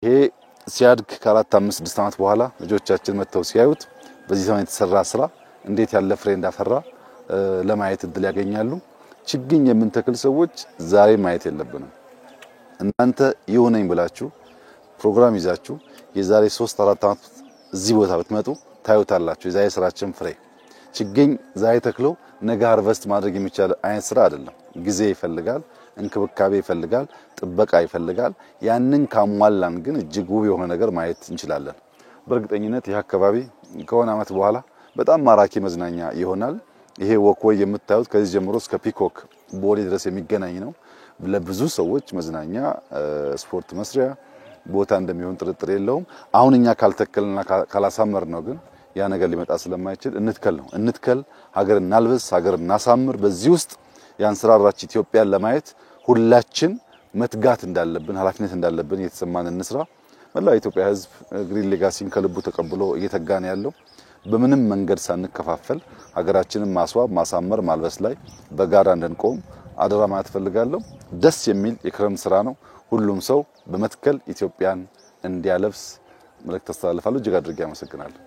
ይሄ ሲያድግ ከ4 5 6 ዓመት በኋላ ልጆቻችን መተው ሲያዩት በዚህ ዘመን የተሰራ ስራ እንዴት ያለ ፍሬ እንዳፈራ ለማየት እድል ያገኛሉ። ችግኝ የምንተክል ሰዎች ዛሬ ማየት የለብንም። እናንተ ይሁነኝ ብላችሁ ፕሮግራም ይዛችሁ የዛሬ 3 4 ዓመት እዚህ ቦታ ብትመጡ ታዩታላችሁ። የዛሬ ስራችን ፍሬ ችግኝ ዛሬ ተክሎ ነገ ሃርቨስት ማድረግ የሚቻል አይነት ስራ አይደለም። ጊዜ ይፈልጋል፣ እንክብካቤ ይፈልጋል፣ ጥበቃ ይፈልጋል። ያንን ካሟላን ግን እጅግ ውብ የሆነ ነገር ማየት እንችላለን። በእርግጠኝነት ይህ አካባቢ ከሆነ ዓመት በኋላ በጣም ማራኪ መዝናኛ ይሆናል። ይሄ ወክወይ የምታዩት ከዚህ ጀምሮ እስከ ፒኮክ ቦሌ ድረስ የሚገናኝ ነው። ለብዙ ሰዎች መዝናኛ ስፖርት መስሪያ ቦታ እንደሚሆን ጥርጥር የለውም። አሁን እኛ ካልተከልና ካላሳመር ነው ግን ያ ነገር ሊመጣ ስለማይችል እንትከል፣ ሀገር እናልበስ፣ ሀገር እናሳምር። በዚህ ውስጥ ያንሰራራች ኢትዮጵያን ለማየት ሁላችን መትጋት እንዳለብን ኃላፊነት እንዳለብን እየተሰማን እንስራ። መላው ኢትዮጵያ ሕዝብ ግሪን ሌጋሲን ከልቡ ተቀብሎ እየተጋነ ያለው በምንም መንገድ ሳንከፋፈል ሀገራችንን ማስዋብ፣ ማሳመር፣ ማልበስ ላይ በጋራ እንድንቆም አደራ ማለት ፈልጋለሁ። ደስ የሚል የክረምት ስራ ነው። ሁሉም ሰው በመትከል ኢትዮጵያን እንዲያለብስ መልእክት አስተላልፋለሁ። እጅግ አድርጌ አመሰግናለሁ።